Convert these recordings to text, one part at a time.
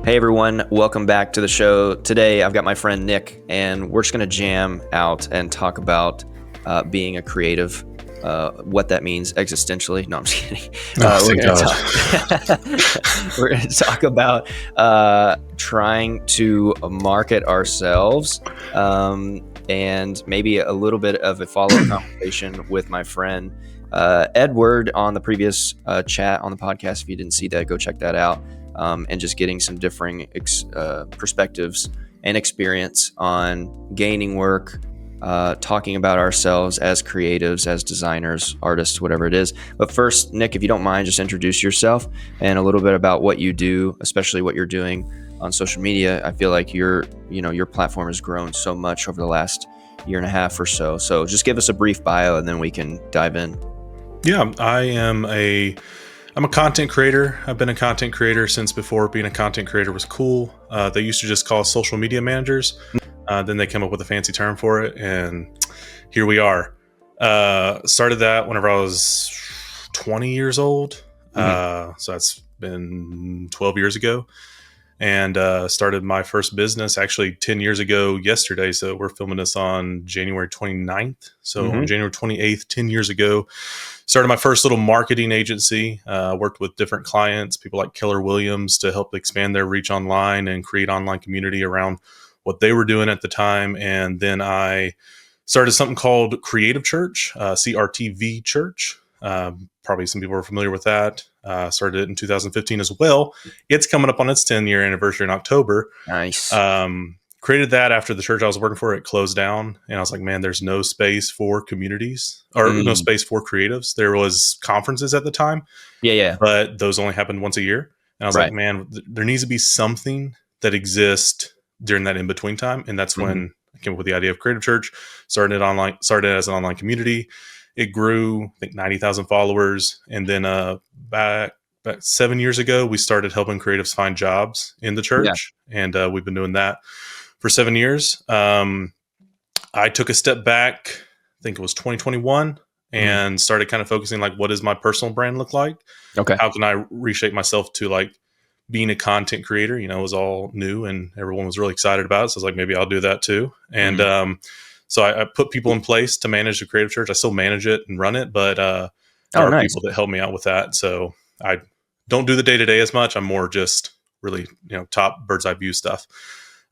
Hey everyone, welcome back to the show. Today I've got my friend Nick, and we're just going to jam out and talk about being a creative, what that means existentially. No, I'm just kidding. We're going to talk about trying to market ourselves, and maybe a little bit of a follow-up conversation with my friend Edward on the previous chat on the podcast. If you didn't see that, go check that out. And just getting some differing perspectives and experience on gaining work, talking about ourselves as creatives, as designers, artists, whatever it is. But first, Nick, if you don't mind, just introduce yourself and a little bit about what you do, especially what you're doing on social media. I feel like your platform has grown so much over the last year and a half or so. So just give us a brief bio and then we can dive in. Yeah, I'm a content creator. I've been a content creator since before being a content creator was cool. They used to just call us social media managers. Then they came up with a fancy term for it, and here we are. Started that whenever I was 20 years old. So that's been 12 years ago. And started my first business actually 10 years ago yesterday. So we're filming this on January 29th. So on January 28th, 10 years ago, started my first little marketing agency. Worked with different clients, people like Keller Williams, to help expand their reach online and create online community around what they were doing at the time. And then I started something called Creative Church, CRTV Church. Probably some people are familiar with that. Started it in 2015 as well. It's coming up on its 10-year anniversary in October. Nice. Created that after the church I was working for, it closed down. And I was like, man, there's no space for communities or no space for creatives. There was conferences at the time. Yeah. But those only happened once a year. And I was like, man, there needs to be something that exists during that in-between time. And that's when I came up with the idea of Creative Church, started as an online community. It grew, I think, 90,000 followers. And then back 7 years ago, we started helping creatives find jobs in the church. Yeah. And we've been doing that for 7 years. I took a step back, I think it was 2021, and started kind of focusing, like, what does my personal brand look like? Okay. How can I reshape myself to, like, being a content creator? You know, it was all new and everyone was really excited about it. So I was like, maybe I'll do that too. And so I put people in place to manage the Creative Church. I still manage it and run it, but there are people that help me out with that. So I don't do the day-to-day as much. I'm more just really, top bird's eye view stuff.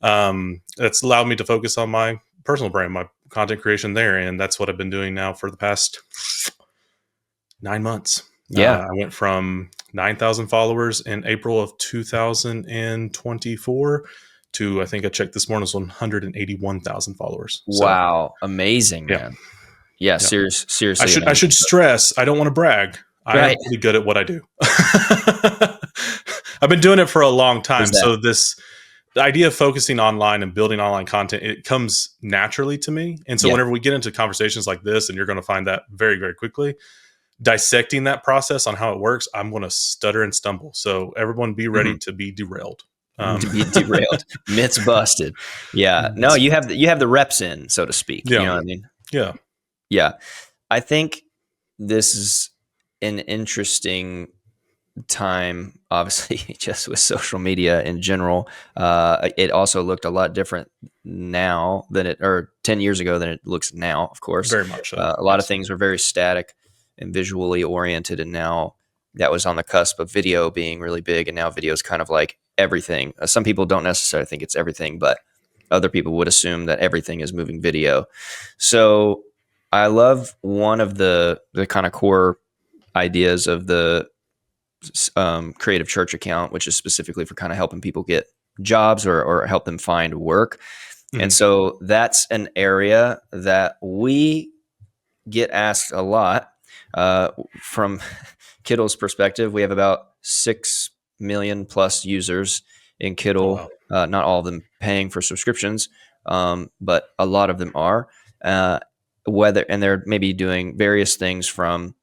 That's allowed me to focus on my personal brand, my content creation there. And that's what I've been doing now for the past 9 months. Yeah. I went from 9,000 followers in April of 2024 to, I think I checked this morning, it was 181,000 followers. Wow. Amazing, man. Yeah. Seriously. I should stress, I don't want to brag. I'm really good at what I do. I've been doing it for a long time. So the idea of focusing online and building online content, it comes naturally to me. And so whenever we get into conversations like this, and you're going to find that very, very quickly, dissecting that process on how it works, I'm going to stutter and stumble. So everyone be ready to be derailed. To be derailed. Myths busted. Yeah. No, you have the reps in, so to speak. Yeah. You know what I mean? Yeah. Yeah. I think this is an interesting time, obviously, just with social media in general. It also looked a lot different now than 10 years ago than it looks now, of course. Very much so. A lot of things were very static and visually oriented, and now that was on the cusp of video being really big, and now video is kind of like everything. Some people don't necessarily think it's everything, but other people would assume that everything is moving video. So I love one of the kind of core ideas of the Creative Church account, which is specifically for kind of helping people get jobs or help them find work. And so that's an area that we get asked a lot. From Kittl's perspective, we have about 6 million plus users in Kittl. Oh, wow. Not all of them paying for subscriptions, but a lot of them are. And they're maybe doing various things from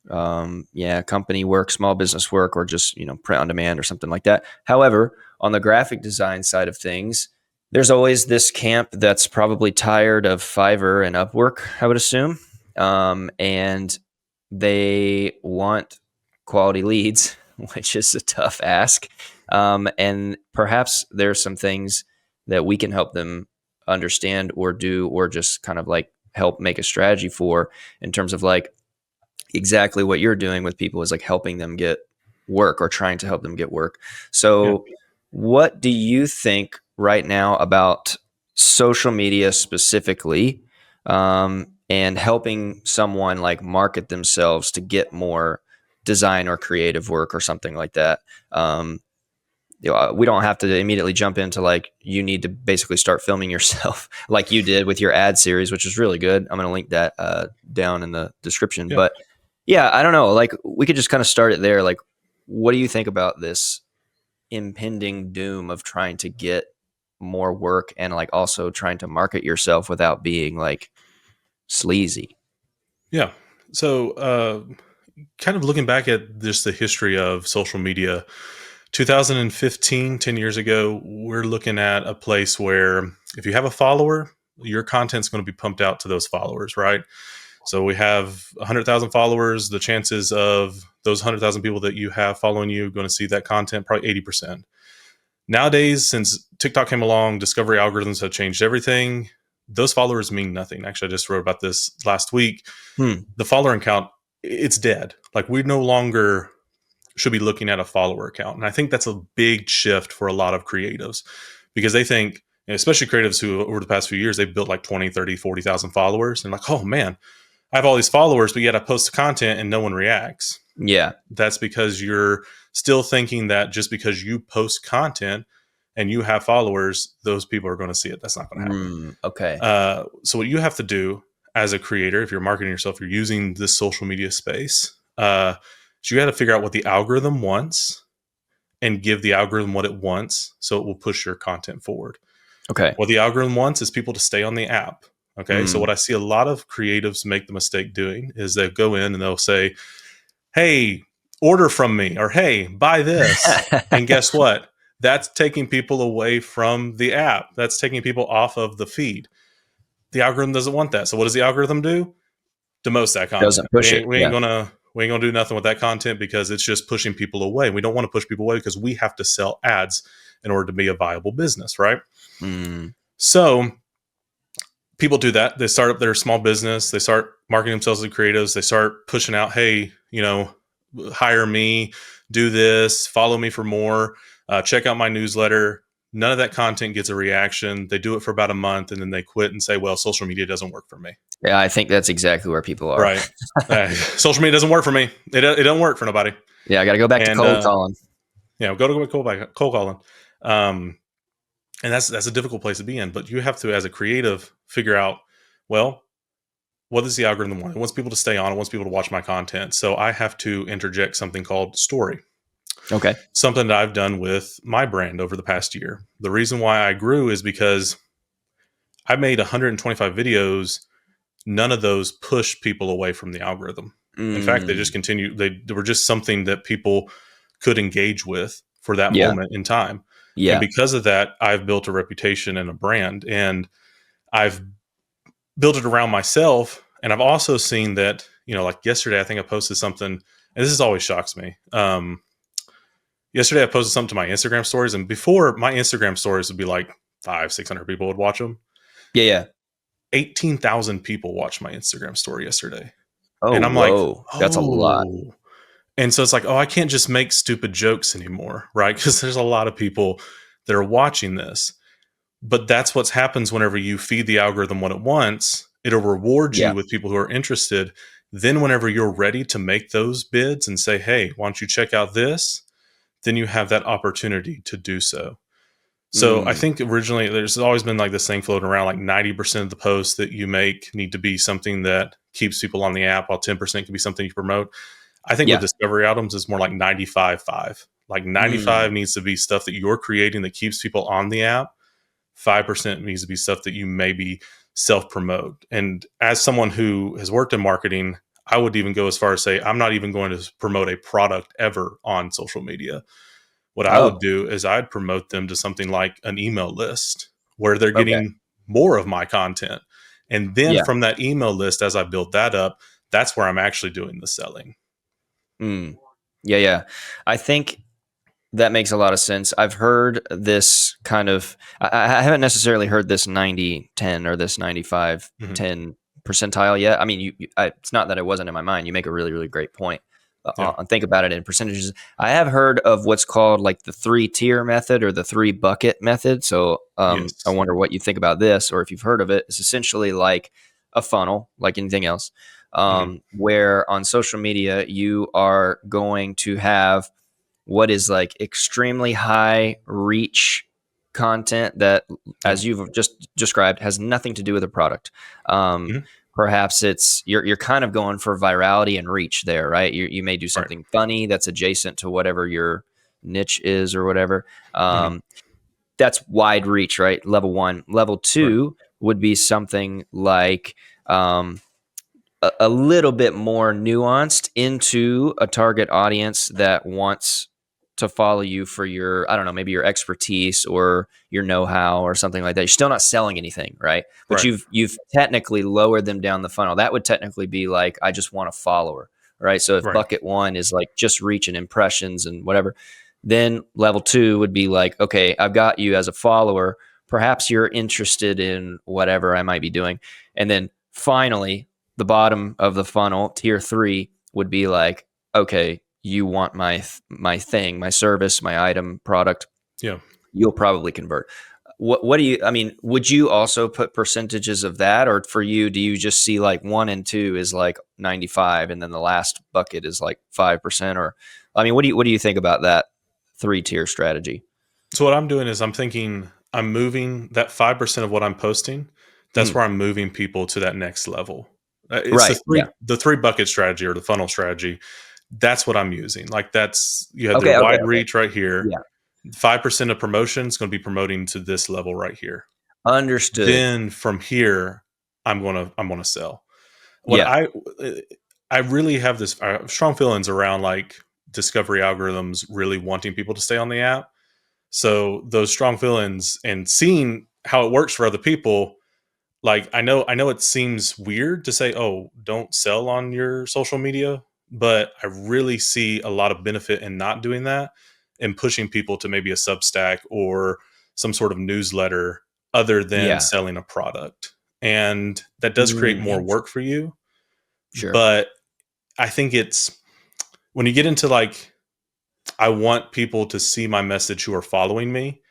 company work, small business work, or just print on demand or something like that. However, on the graphic design side of things, there's always this camp that's probably tired of Fiverr and Upwork, I would assume, and they want quality leads which is a tough ask. And perhaps there's some things that we can help them understand or do, or just kind of like help make a strategy for, in terms of like exactly what you're doing with people is like helping them get work or trying to help them get work. Yeah. So, what do you think right now about social media specifically, and helping someone like market themselves to get more design or creative work or something like that? We don't have to immediately jump into like you need to basically start filming yourself like you did with your ad series, which is really good. I'm going to link that down in the description. Yeah. But yeah, I don't know. Like we could just kind of start it there. Like, what do you think about this impending doom of trying to get more work and like also trying to market yourself without being like sleazy? Yeah. So, kind of looking back at just the history of social media, 2015, 10 years ago, we're looking at a place where if you have a follower, your content's going to be pumped out to those followers, right? So we have 100,000 followers. The chances of those 100,000 people that you have following you going to see that content, probably 80%. Nowadays, since TikTok came along, discovery algorithms have changed everything. Those followers mean nothing. Actually, I just wrote about this last week. Hmm. The following count, it's dead. Like we no longer should be looking at a follower count. And I think that's a big shift for a lot of creatives because they think, especially creatives who over the past few years, they've built like 20, 30, 40,000 followers. And like, oh man, I have all these followers, but yet I post content and no one reacts. Yeah. That's because you're still thinking that just because you post content and you have followers, those people are going to see it. That's not going to happen. Okay. So what you have to do as a creator, if you're marketing yourself, you're using this social media space, so you got to figure out what the algorithm wants and give the algorithm what it wants so it will push your content forward. Okay. What the algorithm wants is people to stay on the app. Okay. So what I see a lot of creatives make the mistake doing is they go in and they'll say, hey, order from me, or hey, buy this. And guess what? That's taking people away from the app. That's taking people off of the feed. The algorithm doesn't want that. So what does the algorithm do? Demote that content. Doesn't push it. We ain't Yeah. gonna do nothing with that content because it's just pushing people away. We don't want to push people away because we have to sell ads in order to be a viable business, right? So people do that. They start up their small business. They start marketing themselves as creatives. They start pushing out, hey, hire me, do this, follow me for more, check out my newsletter. None of that content gets a reaction. They do it for about a month and then they quit and say, well, social media doesn't work for me. Yeah, I think that's exactly where people are. Right. Social media doesn't work for me. It don't work for nobody. Yeah, I got to go back to cold calling. Go to cold calling. And that's a difficult place to be in. But you have to, as a creative, figure out, well, what does the algorithm want? It wants people to stay on. It wants people to watch my content. So I have to interject something called story. Okay. Something that I've done with my brand over the past year. The reason why I grew is because I made 125 videos. None of those push people away from the algorithm. In fact, they just continue. They were just something that people could engage with for that moment in time. Yeah. And because of that, I've built a reputation and a brand, and I've built it around myself. And I've also seen that, like yesterday, I think I posted something, and this always shocks me. Yesterday, I posted something to my Instagram stories, and before my Instagram stories would be like 500-600 people would watch them. Yeah. 18,000 people watched my Instagram story yesterday. Oh, and I'm whoa. like, That's a lot. And so it's like, I can't just make stupid jokes anymore, right? Because there's a lot of people that are watching this. But that's what happens whenever you feed the algorithm what it wants. It'll reward you with people who are interested. Then whenever you're ready to make those bids and say, hey, why don't you check out this? Then you have that opportunity to do so. So I think originally there's always been like this thing floating around, like 90% of the posts that you make need to be something that keeps people on the app, while 10% can be something you promote. I think with discovery items, it's more like 95-5. Like 95 needs to be stuff that you're creating that keeps people on the app. 5% needs to be stuff that you maybe self-promote. And as someone who has worked in marketing, I would even go as far as say, I'm not even going to promote a product ever on social media. What I would do is I'd promote them to something like an email list where they're getting more of my content. And then from that email list, as I build that up, that's where I'm actually doing the selling. Yeah, yeah. I think that makes a lot of sense. I've heard this kind of, I haven't necessarily heard this 90-10 or this 95 Hmm. 10 percentile yet. I mean, it's not that it wasn't in my mind. You make a really, really great point. Yeah. Think about it in percentages. I have heard of what's called like the 3-tier method or the 3-bucket method. So I Yes. wonder what you think about this, or if you've heard of it. It's essentially like a funnel, like anything else, Hmm. where on social media you are going to have what is like extremely high reach content that, Yeah. as you've just described, has nothing to do with the product. Um, Hmm. Perhaps it's you're kind of going for virality and reach there, right? You may do Right. something funny that's adjacent to whatever your niche is or whatever. Hmm. Um, that's wide reach, right? Level one. Level Right. two would be something like a little bit more nuanced into a target audience that wants to follow you for your, I don't know, maybe your expertise or your know-how or something like that. You're still not selling anything, right? But Right. you've technically lowered them down the funnel. That would technically be like, I just want a follower, right? So if Right. bucket one is like just reach and impressions and whatever, then level two would be like, okay, I've got you as a follower. Perhaps you're interested in whatever I might be doing. And then finally, the bottom of the funnel, tier three, would be like, okay, you want my thing, my service, my item, product. Yeah. You'll probably convert. What do you? I mean, would you also put percentages of that, or for you, do you just see like 1 and 2 is like 95, and then the last bucket is like 5%? Or, I mean, what do you think about that 3-tier strategy? So what I'm doing is I'm thinking I'm moving that 5% of what I'm posting. That's Mhm. where I'm moving people to that next level. It's Right. Yeah. the three bucket strategy or the funnel strategy. That's what I'm using. Like that's you have their Okay. Okay. wide Okay. reach right here. Yeah. 5% of promotion is going to be promoting to this level right here. Understood. Then from here, I'm gonna sell. What Yeah. I really have this strong feelings around like discovery algorithms really wanting people to stay on the app. So those strong feelings and seeing how it works for other people, like I know it seems weird to say, "Oh, don't sell on your social media," but I really see a lot of benefit in not doing that and pushing people to maybe a Substack or some sort of newsletter other than Yeah. selling a product. And that does create more Interesting. work for you, Sure. but I think it's when you get into like I want people to see my message who are following me,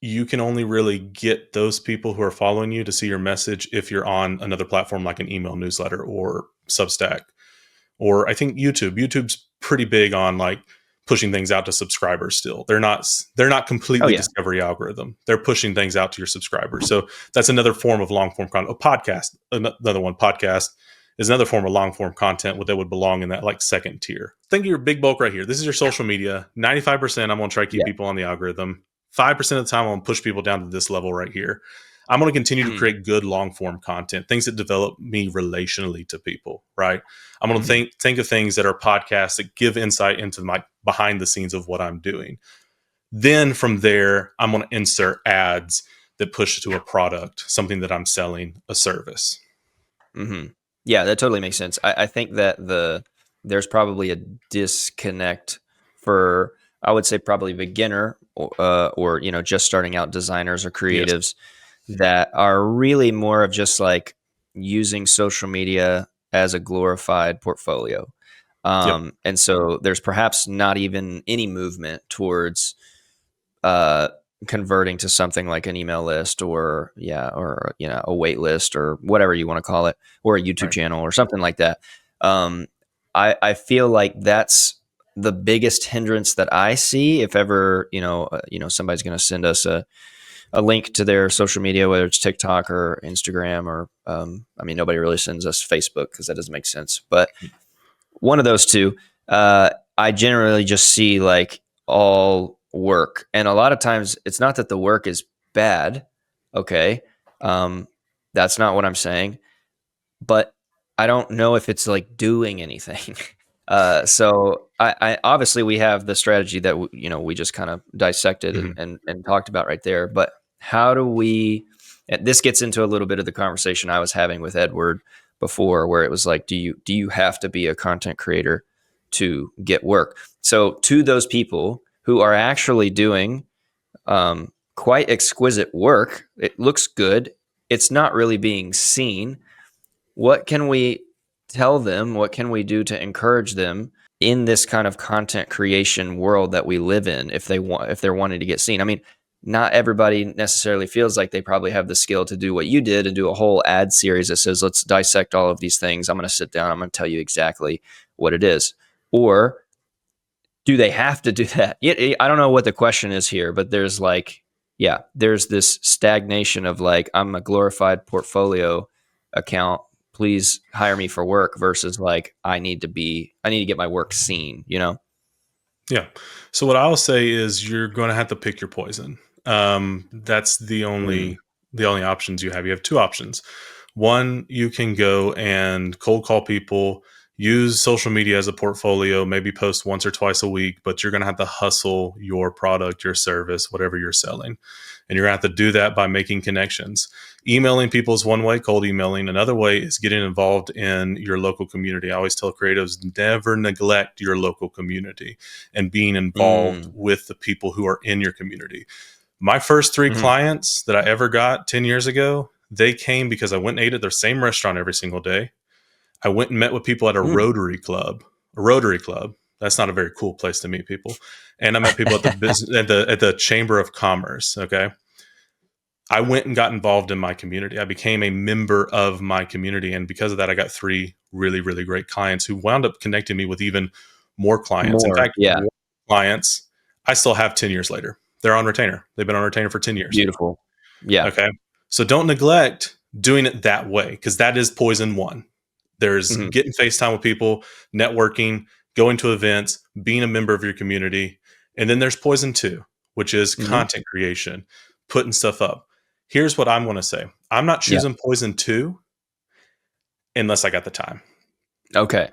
you can only really get those people who are following you to see your message if you're on another platform like an email newsletter or Substack or I think YouTube. YouTube's pretty big on like pushing things out to subscribers still. They're not Oh completely yeah. discovery algorithm. They're pushing things out to your subscribers. So that's another form of long form content. A podcast, another one podcast is another form of long form content that would belong in that like second tier. Think of your big bulk right here. This is your social media. 95% I'm going to try to keep Yeah. people on the algorithm. 5% of the time I'm going to push people down to this level right here. I'm going to continue to Mm. create good long form content, things that develop me relationally to people, right? I'm going to Mhm. think of things that are podcasts that give insight into my behind the scenes of what I'm doing. Then from there, I'm going to insert ads that push to a product, something that I'm selling, a service. Hmm. Yeah, that totally makes sense. I think that there's probably a disconnect for, I would say, probably beginner or just starting out designers or Yes. creatives that are really more of just like using social media as a glorified portfolio. Yep. And so there's perhaps not even any movement towards uh, converting to something like an email list or a wait list or whatever you want to call it, or a YouTube Right. channel or something like that. um, I feel like that's the biggest hindrance that I see. If ever somebody's going to send us a link to their social media, whether it's TikTok or Instagram or I mean, nobody really sends us Facebook because that doesn't make sense, but one of those two, I generally just see like all work. And a lot of times it's not that the work is bad. Okay. Um, that's not what I'm saying, but I don't know if it's like doing anything. So I obviously we have the strategy that we just kind of dissected Hmm. and talked about right there. But how do we? And this gets into a little bit of the conversation I was having with Edward before, where it was like, do you have to be a content creator to get work. So to those people who are actually doing quite exquisite work, it looks good, it's not really being seen. What can we tell them? What can we do to encourage them in this kind of content creation world that we live in if they're wanting to get seen? I mean, not everybody necessarily feels like they probably have the skill to do what you did and do a whole ad series that says, let's dissect all of these things. I'm going to sit down. I'm going to tell you exactly what it is. Or do they have to do that? I don't know what the question is here, but there's like, yeah, there's this stagnation of like, I'm a glorified portfolio account. Please hire me for work versus like, I need to get my work seen, you know? Yeah. So what I'll say is you're going to have to pick your poison. That's Mm, the only options you have. You have two options. One, you can go and cold call people, use social media as a portfolio, maybe post once or twice a week, but you're going to have to hustle your product, your service, whatever you're selling. And you're going to have to do that by making connections. Emailing people is one way, cold emailing. Another way is getting involved in your local community. I always tell creatives, never neglect your local community and being involved mm, with the people who are in your community. My first three mhm, clients that I ever got 10 years ago, they came because I went and ate at their same restaurant every single day. I went and met with people at a mm. Rotary Club. A Rotary Club. That's not a very cool place to meet people. And I met people at the business at the Chamber of Commerce. Okay. I went and got involved in my community. I became a member of my community. And because of that, I got three really, really great clients who wound up connecting me with even more clients. In More. fact, Yeah. one clients I still have 10 years later. They're on retainer. They've been on retainer for 10 years. Beautiful. Yeah. Okay. So don't neglect doing it that way because that is poison one. There's Hmm. getting FaceTime with people, networking, going to events, being a member of your community. And then there's poison two, which is Hmm. content creation, putting stuff up. Here's what I'm going to say I'm not Yeah. choosing poison two unless I got the time. Okay.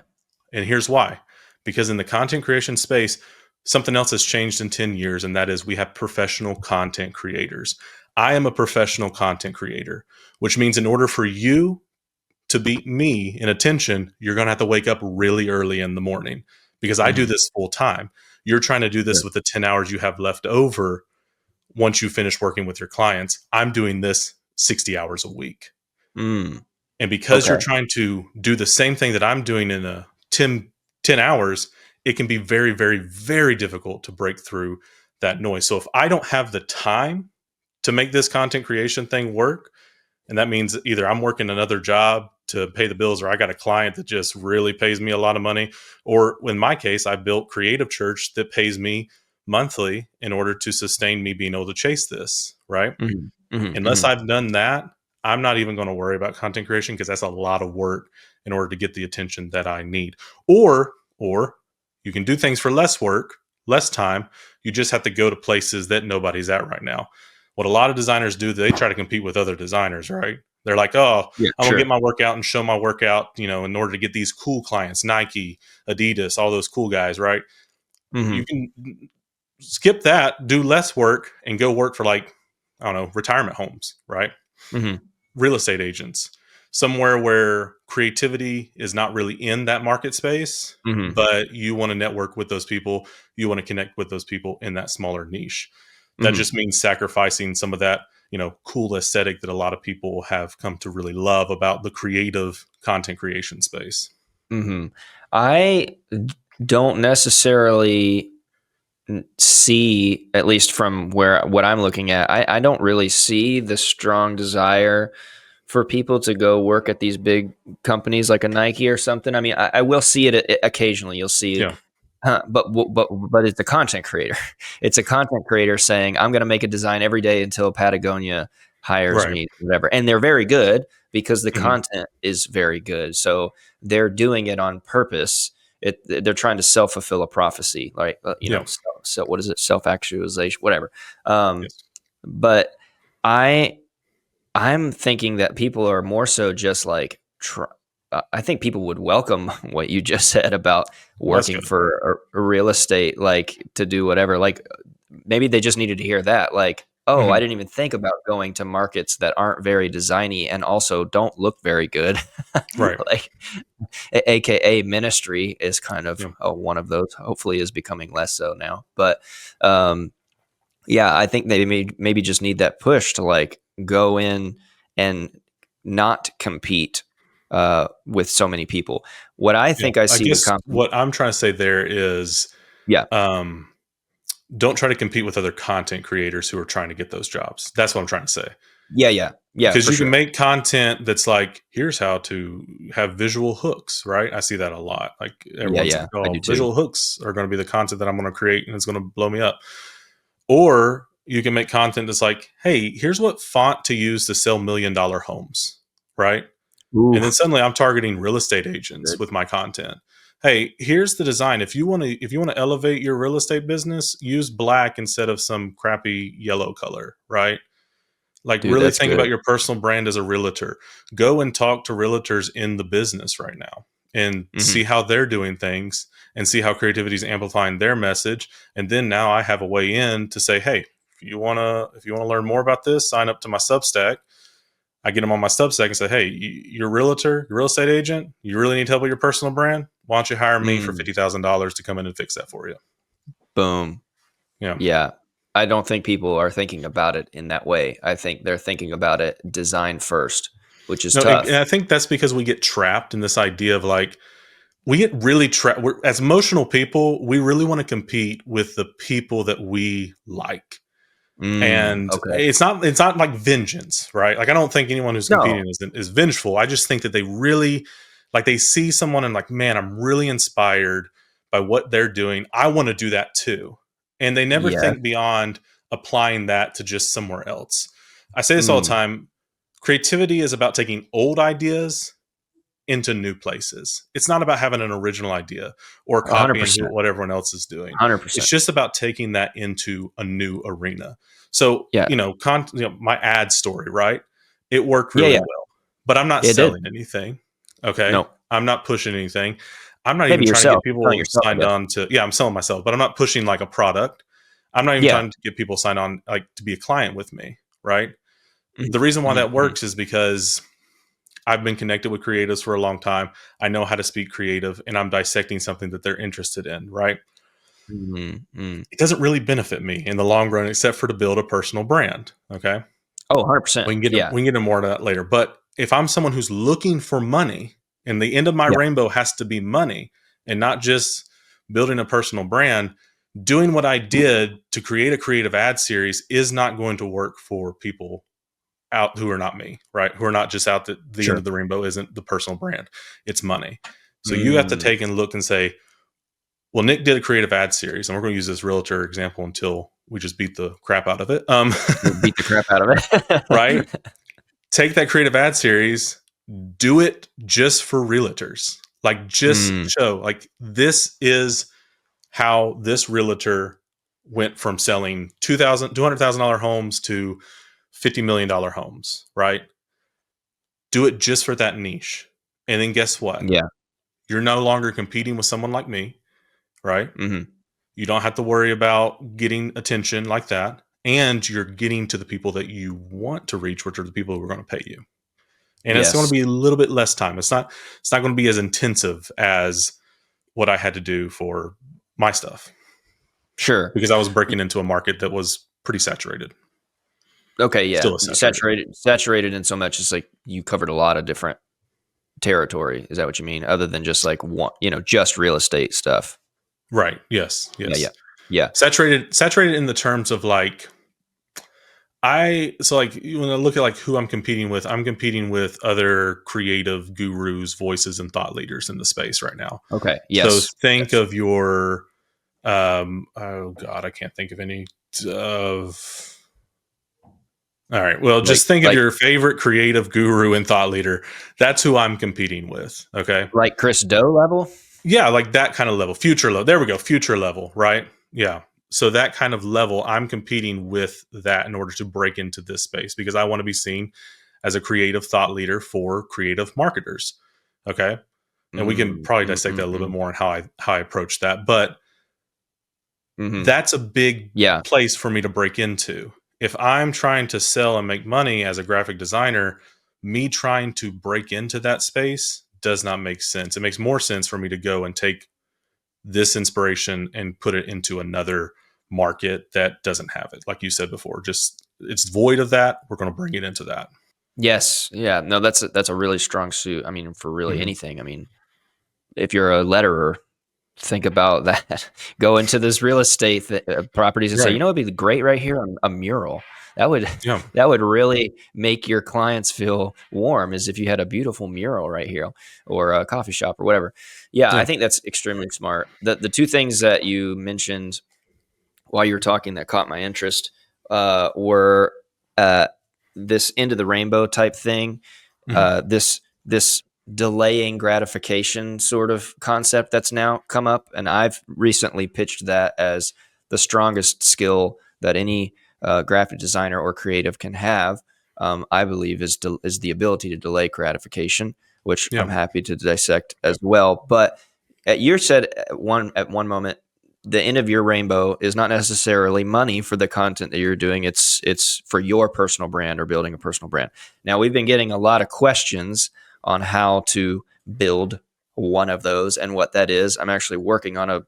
And here's why because in the content creation space, something else has changed in 10 years, and that is we have professional content creators. I am a professional content creator, which means in order for you to beat me in attention, you're going to have to wake up really early in the morning because I do Hmm. this full time. You're trying to do this Sure. with the 10 hours you have left over once you finish working with your clients. I'm doing this 60 hours a week. Mm. And because you're Okay. trying to do the same thing that I'm doing in a 10 hours, it can be very, very, very difficult to break through that noise. So if I don't have the time to make this content creation thing work, and that means either I'm working another job to pay the bills, or I got a client that just really pays me a lot of money, or in my case, I built Creative Church that pays me monthly in order to sustain me being able to chase this, right? Hmm. Hmm. Unless Hmm. I've done that, I'm not even going to worry about content creation because that's a lot of work in order to get the attention that I need. Or you can do things for less work, less time. You just have to go to places that nobody's at right now. What a lot of designers do, they try to compete with other designers, right? They're like, oh, Yeah. I'm gonna get Sure. my workout and show my workout, in order to get these cool clients, Nike, Adidas, all those cool guys, right? Hmm. You can skip that, do less work, and go work for like, I don't know, retirement homes, right? Hmm. Real estate agents, somewhere where creativity is not really in that market space, Hmm. but you want to network with those people. You want to connect with those people in that smaller niche. That Hmm. just means sacrificing some of that, cool aesthetic that a lot of people have come to really love about the creative content creation space. Hmm. I don't necessarily see, at least from where what I'm looking at, I don't really see the strong desire for people to go work at these big companies like a Nike or something. I mean, I will see it occasionally. You'll see, Yeah. but it's a content creator. It's a content creator saying, "I'm going to make a design every day until Patagonia hires Right. me, whatever." And they're very good because the Mhm. content is very good. So they're doing it on purpose. They're trying to self fulfill a prophecy, like Yeah. so what is it? Self actualization, whatever. Um, Yes. but I I'm thinking that people are more so just like I think people would welcome what you just said about Well, that's working good. for a real estate, like to do whatever. Like maybe they just needed to hear that. Like oh, I Mhm. didn't even think about going to markets that aren't very designy and also don't look very good. Right. Like, AKA ministry is kind of Yeah. one of those. Hopefully, is becoming less so now. But um, yeah, I think they maybe just need that push to like go in and not compete with so many people. What I Yeah. think I I see the guess what I'm trying to say there is, yeah, um, don't try to compete with other content creators who are trying to get those jobs. That's what I'm trying to say. yeah, Because for you can sure. make content that's like, here's how to have visual hooks, right? I see that a lot. Like Yeah, everyone's yeah, like, I do oh, too. visual hooks are going to be the content that I'm going to create and it's going to blow me up. Or you can make content that's like, hey, here's what font to use to sell $1 million homes, right? Ooh, And then suddenly I'm targeting real estate agents good. with my content. Hey, here's the design. If you want to elevate your real estate business, use black instead of some crappy yellow color, right? Like Dude, really that's think good. about your personal brand as a realtor. Go and talk to realtors in the business right now and Hmm. see how they're doing things and see how creativity is amplifying their message. And then now I have a way in to say, hey, if you wanna learn more about this, sign up to my Substack. I get them on my Substack and say, hey, you're a realtor, you're a real estate agent, you really need help with your personal brand. Why don't you hire me for Mm, $50,000 to come in and fix that for you? boom. Yeah. Yeah. I don't think people are thinking about it in that way. I think they're thinking about it design first, which is No, and tough. I think that's because we get trapped in this idea of like, we get really trapped. As emotional people, we really want to compete with the people that we like. And Okay. it's not like vengeance, right? Like I don't think anyone who's No. competing is vengeful. I just think that they really like they see someone and like, man, I'm really inspired by what they're doing. I want to do that too. And they never Yeah. think beyond applying that to just somewhere else. I say this all the Mm, time. Creativity is about taking old ideas into new places. It's not about having an original idea or copying 100%. what everyone else is doing. It's 100%. just about taking that into a new arena. So, Yeah. my ad story, right? It worked Yeah, really yeah. well, but I'm not It did. selling anything. Okay. No. I'm not pushing anything. I'm not even Maybe trying to get yourself. Telling people yourself, I signed guess. on to, yeah, I'm selling myself, but I'm not pushing like a product. I'm not even Yeah. trying to get people signed on like to be a client with me. Right. Mhm, The reason why mhm, that mhm. works is because I've been connected with creatives for a long time. I know how to speak creative and I'm dissecting something that they're interested in, right? Mm, mm. It doesn't really benefit me in the long run except for to build a personal brand, okay? Oh, 100%. We can get Yeah. we can get into more of that later. But if I'm someone who's looking for money and the end of my Yeah. rainbow has to be money and not just building a personal brand, doing what I did to create a creative ad series is not going to work for people out who are not me, right? Who are not just out that the end Sure. of the rainbow isn't the personal brand, it's money. So you have to Mm. take and look and say, well, Nick did a creative ad series, and we're going to use this realtor example until we just beat the crap out of it. Beat the crap out of Right? it. Take that creative ad series, do it just for realtors. Like, just Mm. show, like, this is how this realtor went from selling $200,000 homes to $50 million homes, right? Do it just for that niche. And then guess what? Yeah. You're no longer competing with someone like me, right? Mhm. You don't have to worry about getting attention like that. And you're getting to the people that you want to reach, which are the people who are going to pay you. And it's going to Yes. be a little bit less time. It's not going to be as intensive as what I had to do for my stuff Sure. because I was breaking into a market that was pretty saturated. Okay, yeah. Still is saturated. Saturated in so much it's like you covered a lot of different territory. Is that what you mean? Other than just like one, just real estate stuff. Right. Yes. Yeah, yeah. Yes. Yeah. Saturated in the terms of like like when I look at like who I'm competing with other creative gurus, voices, and thought leaders in the space right now. Okay. So Yes. think Yes. of your oh god, I can't think of any of all right. Well, Like just think of like your favorite creative guru and thought leader. That's who I'm competing with. Okay. like Chris Doe level? Yeah, like that kind of level. Future level. There we go. Future level, right? Yeah. So that kind of level, I'm competing with that in order to break into this space because I want to be seen as a creative thought leader for creative marketers. Okay. And we can Mm, probably mm, dissect mm, that a little mm. bit more on how I approach that. But Mhm. that's a big Yeah. place for me to break into. If I'm trying to sell and make money as a graphic designer, me trying to break into that space does not make sense. It makes more sense for me to go and take this inspiration and put it into another market that doesn't have it. Like you said before, just it's void of that. We're going to bring it into that. Yes, yeah, no, that's a really strong suit. I mean, for really Hmm. anything. I mean, if you're a letterer, think about that. Go into this real estate properties and say, Right. you know, it'd be great right here, a mural. That would Yeah. that would really make your clients feel warm, as if you had a beautiful mural right here, or a coffee shop or whatever. Yeah, I Yeah. think that's extremely smart. The two things that you mentioned while you were talking that caught my interest were uh, this end of the rainbow type thing, Hmm. this delaying gratification sort of concept that's now come up, and I've recently pitched that as the strongest skill that any graphic designer or creative can have. I believe is the ability to delay gratification, which I'm Yeah. happy to dissect as well. But you said at one moment, the end of your rainbow is not necessarily money for the content that you're doing. It's for your personal brand or building a personal brand. Now, we've been getting a lot of questions on how to build one of those and what that is. I'm actually working on a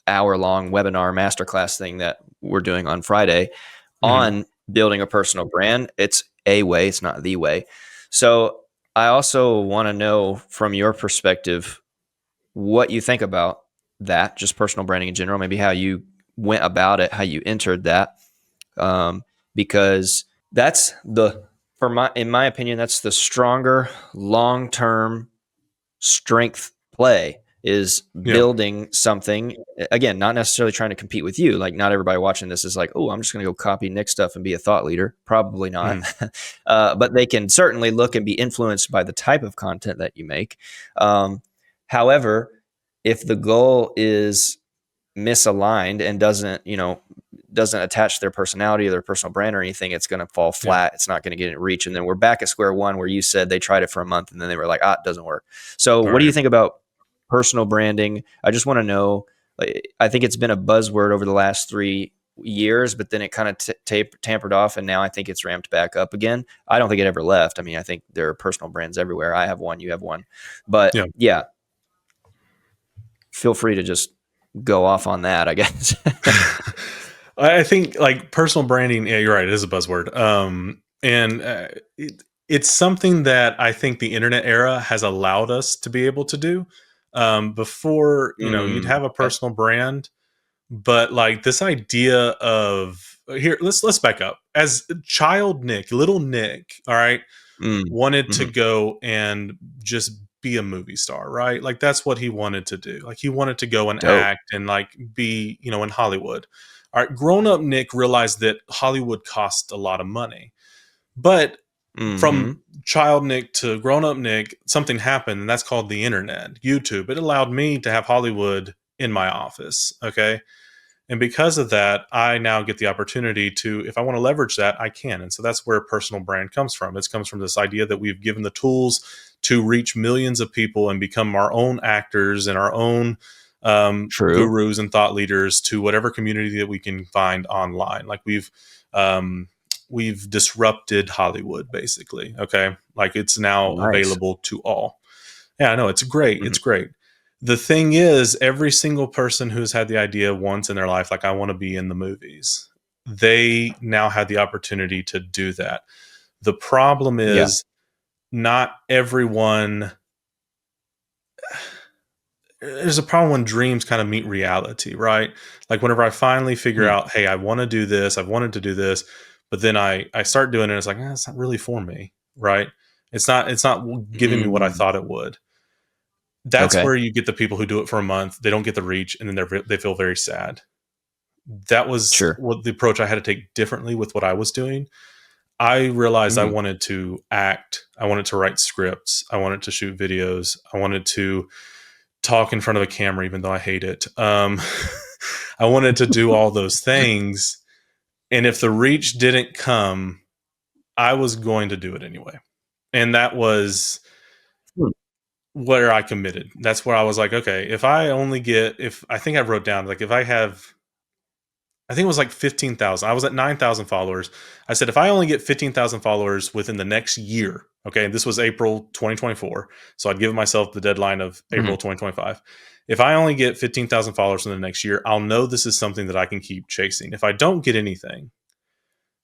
hour long webinar masterclass thing that we're doing on Friday Hmm. on building a personal brand. It's a way, it's not the way. So I also want to know from your perspective what you think about that, just personal branding in general, maybe how you went about it, how you entered that, because that's in my opinion, that's the stronger long term strength play is Yeah. building something. Again, not necessarily trying to compete with you. Like, not everybody watching this is like, oh, I'm just going to go copy Nick stuff and be a thought leader. Probably not. Hmm. But they can certainly look and be influenced by the type of content that you make. However, if the goal is misaligned and doesn't attach their personality or their personal brand or anything, it's going to fall Yeah. flat. It's not going to get it reach. And then we're back at square one, where you said they tried it for a month and then they were like, it doesn't work. So All what do you right. think about personal branding? I just want to know, I think it's been a buzzword over the last 3 years, but then it kind of tampered off. And now I think it's ramped back up again. I don't think it ever left. I mean, I think there are personal brands everywhere. I have one, you have one, but Yeah. yeah, feel free to just go off on that, I guess. I think like personal branding. Yeah, you're right. It is a buzzword. And it's something that I think the internet era has allowed us to be able to do. Before, you'd have a Okay. personal brand, but like this idea of here, let's back up. As child Nick, little Nick, all right, Mm, wanted to mhm. go and just be a movie star, right? Like that's what he wanted to do. Like he wanted to go and Dope. act and like be, in Hollywood. All right, grown up Nick realized that Hollywood cost a lot of money. But from Mhm. child Nick to grown up Nick, something happened, and that's called the internet, YouTube. It allowed me to have Hollywood in my office. Okay. And because of that, I now get the opportunity to, if I want to leverage that, I can. And so that's where personal brand comes from. It comes from this idea that we've given the tools to reach millions of people and become our own actors and our own True. gurus and thought leaders to whatever community that we can find online. Like um, we've disrupted Hollywood, basically. Okay, like it's now Nice. available to all. Yeah, I know it's great. Mhm. It's great. The thing is, every single person who's had the idea once in their life, like I want to be in the movies, they now have the opportunity to do that. The problem Yeah. is, not everyone. There's a problem when dreams kind of meet reality, right? Like whenever I finally figure Hmm. out, hey, I want to do this, I've wanted to do this, but then I start doing it, it's like, it's not really for me, right? It's not giving me what I Mm. thought it would. That's Okay. where you get the people who do it for a month, they don't get the reach, and then they feel very sad. That was Sure. what the approach I had to take differently with what I was doing. I realized I Mhm. wanted to act, I wanted to write scripts, I wanted to shoot videos, I wanted to talk in front of a camera, even though I hate it. I wanted to do all those things, and if the reach didn't come, I was going to do it anyway. And that was Hmm. where I committed. That's where I was like, okay, if I only get, if I think I wrote down, like, if I have I think it was like 15,000. I was at 9,000 followers. I said, if I only get 15,000 followers within the next year, okay, and this was April 2024. So I'd given myself the deadline of April Mhm. 2025. If I only get 15,000 followers in the next year, I'll know this is something that I can keep chasing. If I don't get anything,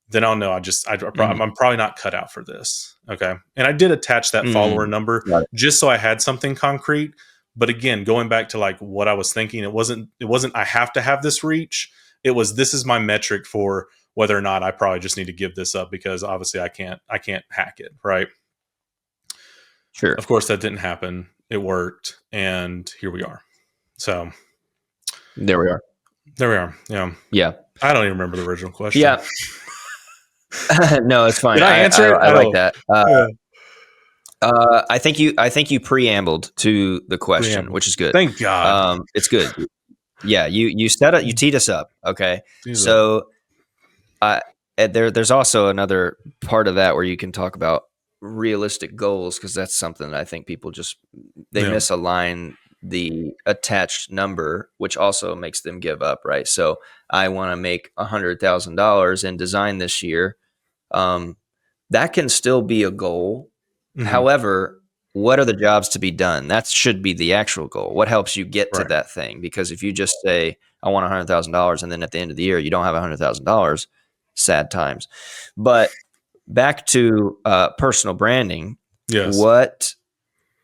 then I'll know Mhm. I'm probably not cut out for this. Okay. And I did attach that follower Mm. number Got it. just so I had something concrete. But again, going back to like what I was thinking, it wasn't I have to have this reach. It was this is my metric for whether or not I probably just need to give this up because obviously I can't hack it. Right. Of Sure. course that didn't happen. It worked. And here we are. So There we are. there we are. Yeah. Yeah. I don't even remember the original question. Yeah. No, it's fine. Did I answer it? I I like don't that. yeah. I think you preambled to the question, Preamble. which is good. Thank God. It's good. Yeah, you teed us up. Okay, Jesus. so there's also another part of that where you can talk about realistic goals, because that's something that I think people just they Yeah. misalign the attached number, which also makes them give up. Right. So I want to make $100,000 in design this year. Um, that can still be a goal. Mhm. However, what are the jobs to be done? That should be the actual goal. What helps you get to Right. that thing? Because if you just say, I want $100,000, and then at the end of the year, you don't have $100,000, sad times. But back to personal branding, Yes. what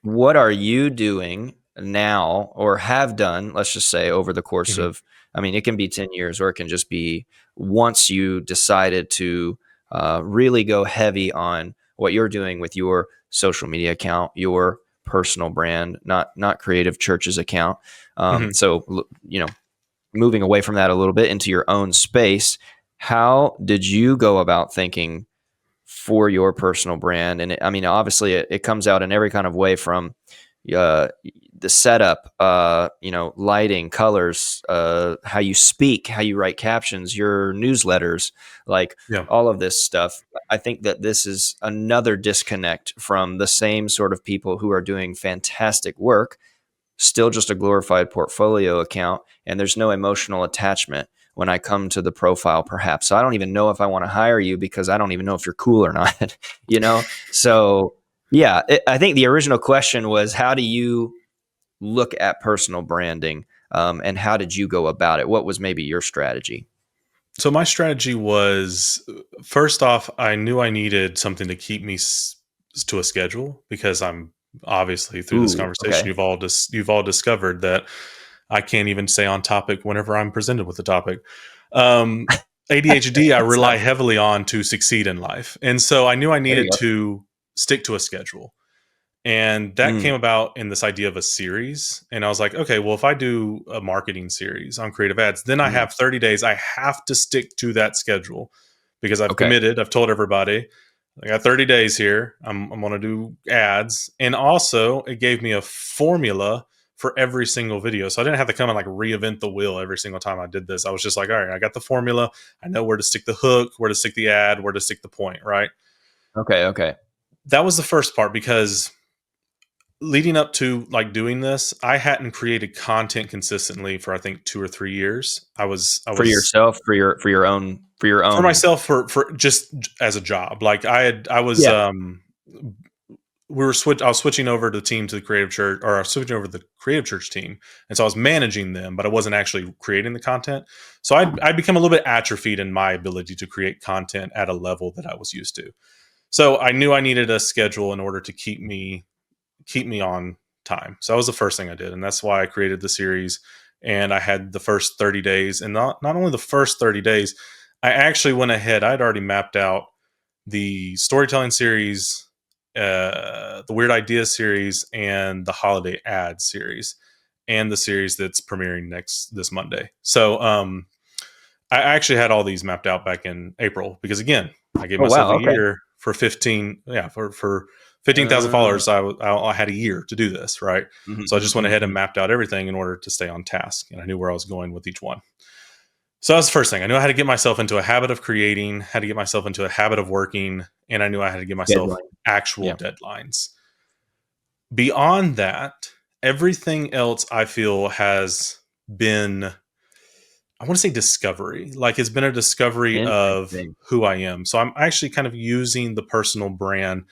what are you doing now, or have done, let's just say, over the course Mhm. of, I mean, it can be 10 years, or it can just be once you decided to really go heavy on what you're doing with your social media account, your personal brand, not Creative Church's account. Mhm. So, moving away from that a little bit into your own space, how did you go about thinking for your personal brand? And I mean, obviously, it comes out in every kind of way, from uh, the setup, lighting, colors, how you speak, how you write captions, your newsletters, like Yeah. all of this stuff. I think that this is another disconnect from the same sort of people who are doing fantastic work, still just a glorified portfolio account, and there's no emotional attachment when I come to the profile, perhaps. So I don't even know if I want to hire you, because I don't even know if you're cool or not, you know? So yeah, I think the original question was, how do you look at personal branding, and how did you go about it? What was maybe your strategy? So my strategy was first off, I knew I needed something to keep me to a schedule because I'm obviously through this Ooh, conversation okay. you've all discovered that I can't even stay on topic whenever I'm presented with a topic. Um, ADHD I That's rely not, heavily on to succeed in life, and so I knew I there you needed go. to stick to a schedule. And that came Mm, about in this idea of a series. And I was like, okay, well, if I do a marketing series on creative ads, then I mm, have 30 days. I have to stick to that schedule because I've okay. committed. I've told everybody I got 30 days here. I'm going to do ads. And also, it gave me a formula for every single video. So I didn't have to come and like reinvent the wheel every single time I did this. I was just like, all right, I got the formula. I know where to stick the hook, where to stick the ad, where to stick the point, right? Okay. Okay. That was the first part because leading up to like doing this, I hadn't created content consistently for I think 2 or 3 years. I For was yourself, for your for own. myself for just as a job. Like I was Yeah. I was switching over to the team to the creative church, or I was switching over to the creative church team, and so I was managing them, but I wasn't actually creating the content. So I'd become a little bit atrophied in my ability to create content at a level that I was used to. So I knew I needed a schedule in order to keep me on time. So that was the first thing I did, and that's why I created the series. And I had the first 30 days, and not only the first 30 days, I actually went ahead. I'd already mapped out the storytelling series, the weird ideas series, and the holiday ad series, and the series that's premiering this Monday. So I actually had all these mapped out back in April because again, I gave Oh myself wow. a Okay. year for 15, yeah, for 15,000 Uh, followers. I had a year to do this, right? mhm, So I mhm, just went mhm, ahead and mhm. mapped out everything in order to stay on task, and I knew where I was going with each one. So that's the first thing. I knew I had to get myself into a habit of creating, had to get myself into a habit of working, and I knew I had to give myself Deadline. actual Yeah. deadlines. Beyond that, everything else I feel has been I want to say discovery. Like it's been a discovery of Interesting. who I am. So I'm actually kind of using the personal brand.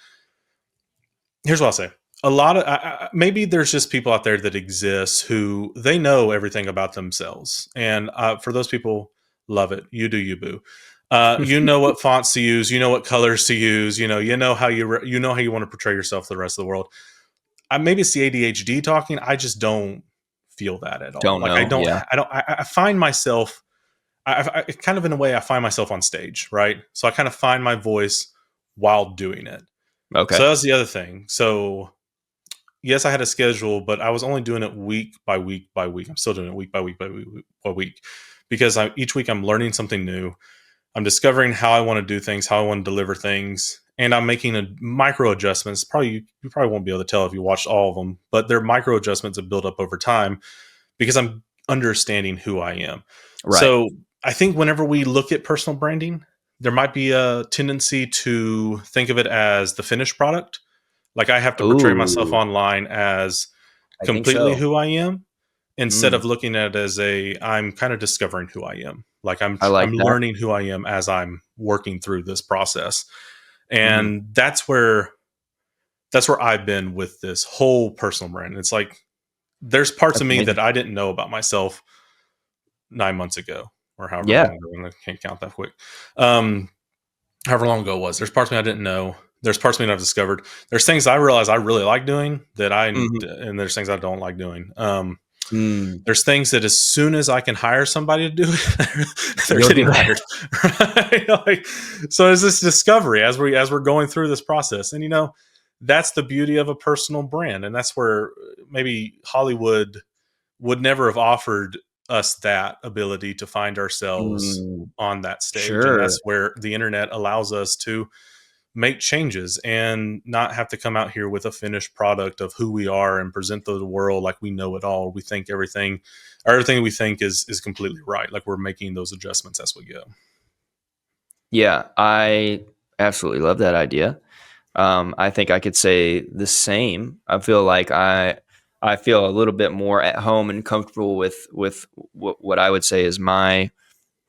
Here's what I'll say. A lot of maybe there's just people out there that exist who they know everything about themselves, and for those people, love it. You do you, boo. You know what fonts to use. You know what colors to use. You know how you know how you want to portray yourself to the rest of the world. Maybe it's the ADHD talking. I just don't feel that at all. Don't Like I know. don't. Yeah. I don't. I find myself. Kind of in a way, I find myself on stage, right? So I kind of find my voice while doing it. So Okay. that was the other thing. So yes, I had a schedule, but I was only doing it week by week by week. I'm still doing it week by week by week by week because each week I'm learning something new. I'm discovering how I want to do things, how I want to deliver things, and I'm making a micro adjustments. Probably you probably won't be able to tell if you watched all of them, but they're micro adjustments that build up over time because I'm understanding who I am. Right. So I think whenever we look at personal branding, there might be a tendency to think of it as the finished product. Like I have to portray myself Ooh, online as I think completely so. who I am instead Mm, of looking at it as I'm kind of discovering who I am. Like I I'm like that. learning who I am as I'm working through this process. Mhm. And that's where I've been with this whole personal brand. It's like there's parts of That's me amazing. that I didn't know about myself 9 months ago or however Yeah. long ago. And I can't count that quick. Um, However long ago it was. There's parts of me I didn't know. There's parts of me that I've discovered. There's things I realize I really like doing Mhm. and there's things I don't like doing. Mm. There's things that as soon as I can hire somebody to do it, they're You'll getting do it. hired. Right? Like, so it's this discovery as we're going through this process, and that's the beauty of a personal brand, and that's where maybe Hollywood would never have offered us that ability to find ourselves Mm. on that stage, and Sure. that's where the internet allows us to make changes and not have to come out here with a finished product of who we are and present to the world like we know it all. We think everything we think is completely right. Like we're making those adjustments as we go. Yeah, I absolutely love that idea. I think I could say the same. I feel like I feel a little bit more at home and comfortable with what I would say is my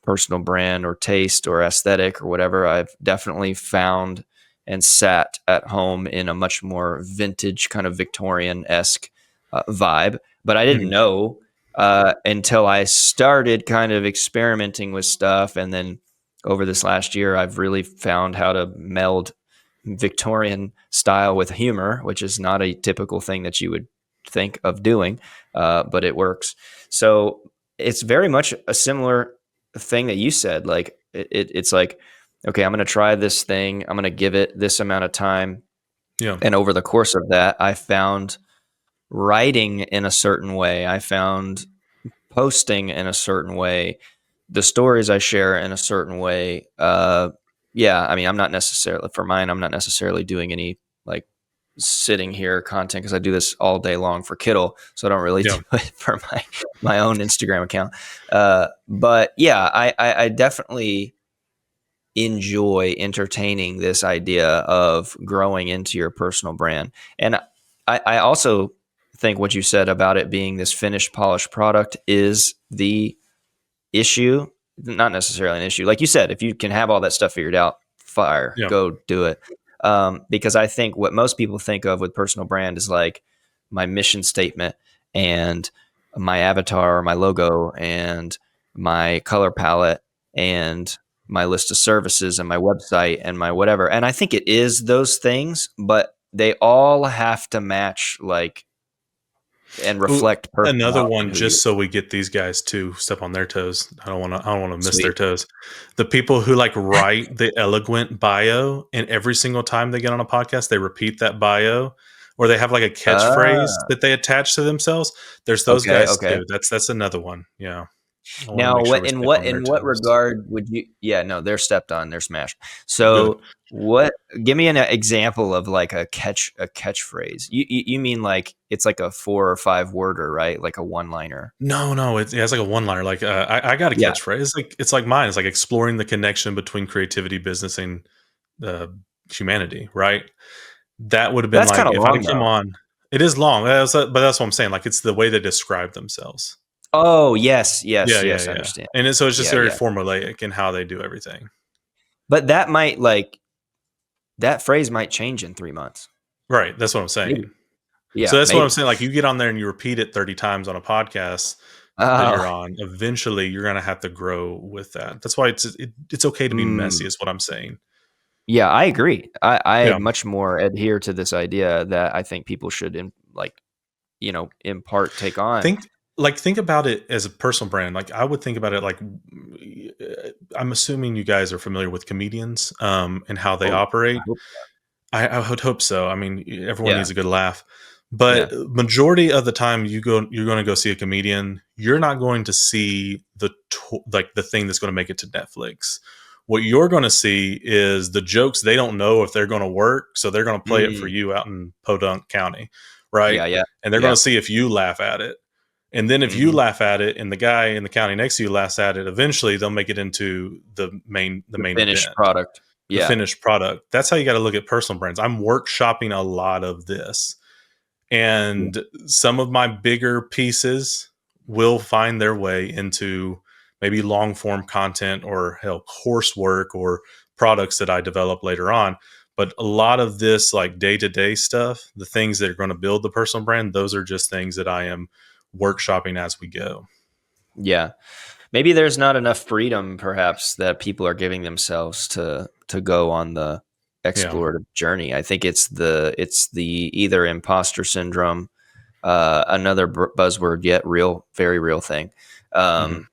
personal brand or taste or aesthetic or whatever. I've definitely found and sat at home in a much more vintage kind of Victorian esque vibe. But I didn't Mhm. know until I started kind of experimenting with stuff. And then over this last year, I've really found how to meld Victorian style with humor, which is not a typical thing that you would think of doing, but it works. So it's very much a similar thing that you said. Like it's like, okay, I'm going to try this thing. I'm going to give it this amount of time. Yeah. And over the course of that, I found writing in a certain way. I found posting in a certain way, the stories I share in a certain way. Yeah, I mean, I'm not necessarily for mine. I'm not necessarily doing any like sitting here content because I do this all day long for Kittl, so I don't really Yeah. do it for my own Instagram account. But yeah, I definitely enjoy entertaining this idea of growing into your personal brand. And I also think what you said about it being this finished, polished product is the issue. Not necessarily an issue. Like you said, if you can have all that stuff figured out, fire, Yeah. go do it. Because I think what most people think of with personal brand is like my mission statement and my avatar, my logo, and my color palette, and my list of services, and my website, and my whatever. And I think it is those things, but they all have to match like and Ooh, reflect another personality and one who you just so we get these guys to step on their toes. I don't want to miss their sweet. toes. The people who like write the eloquent bio and every single time they get on a podcast they repeat that bio or they have like a catchphrase Uh, that they attach to themselves. There's those okay, guys okay. too. That's another one. Yeah. I want to Now, make sure we step on their in what toes. regard would you? Yeah, no, they're stepped on, they're smashed. Good. So, what? Give me an example of like a catchphrase. You mean like it's like a 4 or 5 worder, right? Like a one liner. No, it has like a one liner. Like I got a Yeah, catchphrase. It's like mine. It's like exploring the connection between creativity, business, and uh, humanity. Right. That would have been that's like kind of if I'd have long come though. on. It is long, but that's what I'm saying. Like it's the way they describe themselves. Oh, yes, Yeah, yes, yeah, yes, I yeah. understand. And so it's just Yeah, very yeah. formulaic in how they do everything. But that might like that phrase might change in 3 months. Right. That's what I'm Maybe. saying. So Yeah, that's what I'm maybe. saying. Like you get on there and you repeat it 30 times on a podcast that Oh, you're on. Eventually, you're gonna have to grow with that. That's why it's okay to be messy. mm. Is what I'm saying. Yeah, I agree. I Yeah. much more adhere to this idea that I think people should like, in part take on. Think about it as a personal brand. Like I would think about it like I'm assuming you guys are familiar with comedians and how they Oh, I operate. hope. I would hope so. I mean, everyone Yeah, needs a good laugh, but yeah. majority of the time you're going to go see a comedian. You're not going to see like the thing that's going to make it to Netflix. What you're going to see is the jokes they don't know if they're going to work, so they're going to play it for Mm. you out in Podunk County, right? Yeah, yeah, And they're going yeah. to see if you laugh at it. And then if you Mhm. laugh at it and the guy in the county next to you laughs at it, eventually they'll make it into the The main finished event, product. the Yeah. finished product. That's how you got to look at personal brands. I'm workshopping a lot of this. Yeah. And some of my bigger pieces will find their way into maybe long form content or hell coursework or products that I develop later on. But a lot of this, like day to day stuff, the things that are going to build the personal brand, those are just things that I am workshopping as we go. Yeah. Maybe there's not enough freedom perhaps that people are giving themselves to go on the Yeah. explorative journey. I think it's the either imposter syndrome, another buzzword yet real, very real thing. Hmm. Um,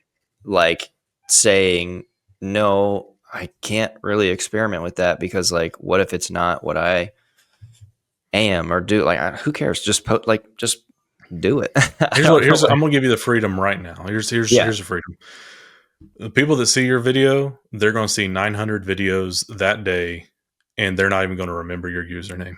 like saying, no, I can't really experiment with that because like, what if it's not what I am or do? Like, who cares? Just do it. I don't know. Here's I'm gonna give you the freedom right now. Yeah. Here's the freedom. The people that see your video, they're gonna see 900 videos that day, and they're not even gonna remember your username.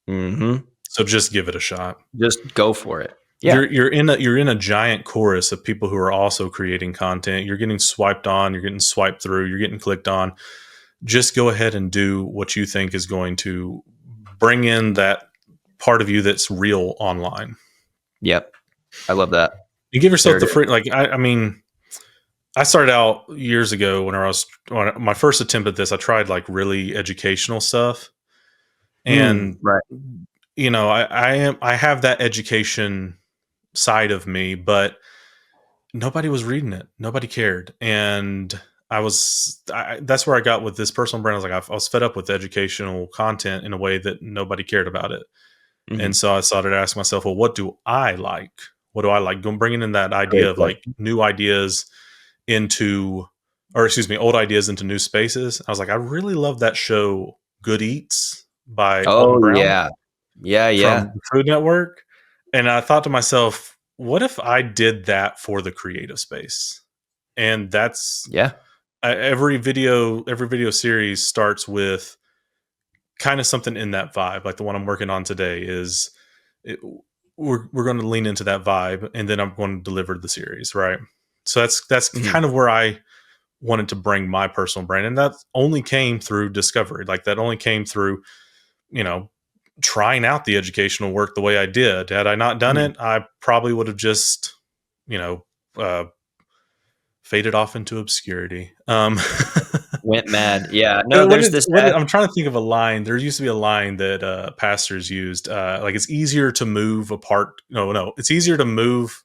Hmm. So just give it a shot. Just go for it. Yeah. You're in a giant chorus of people who are also creating content. You're getting swiped on, you're getting swiped through, you're getting clicked on. Just go ahead and do what you think is going to bring in that part of you that's real online. Yep. I love that. And give There yourself it the is. free. Like I mean, I started out years ago when my first attempt at this. I tried like really educational stuff, and Right. I have that education side of me, but nobody was reading it. Nobody cared, and that's where I got with this personal brand. I was like, I was fed up with educational content in a way that nobody cared about it, and Hmm. so I started asking myself, well, what do I like? What do I like? Bringing in that idea Great of like question. new ideas into, or excuse me, old ideas into new spaces. I was like, I really love that show, Good Eats by Alton Oh Brown yeah. Yeah, yeah. from the Food Network. And I thought to myself, what if I did that for the creative space? And that's Yeah. every video series starts with kind of something in that vibe. Like the one I'm working on today is it, we're going to lean into that vibe, and then I'm going to deliver the series, right? So that's Mhm. kind of where I wanted to bring my personal brand, and that only came through discovery. Like that only came through, you know, trying out the educational work the way I did. Had I not done Mhm. it, I probably would have just, you know, uh, faded off into obscurity. Went mad. Yeah. No, there's this I'm trying to think of a line. There used to be a line that pastors used. Like it's easier to move apart. No, it's easier to move.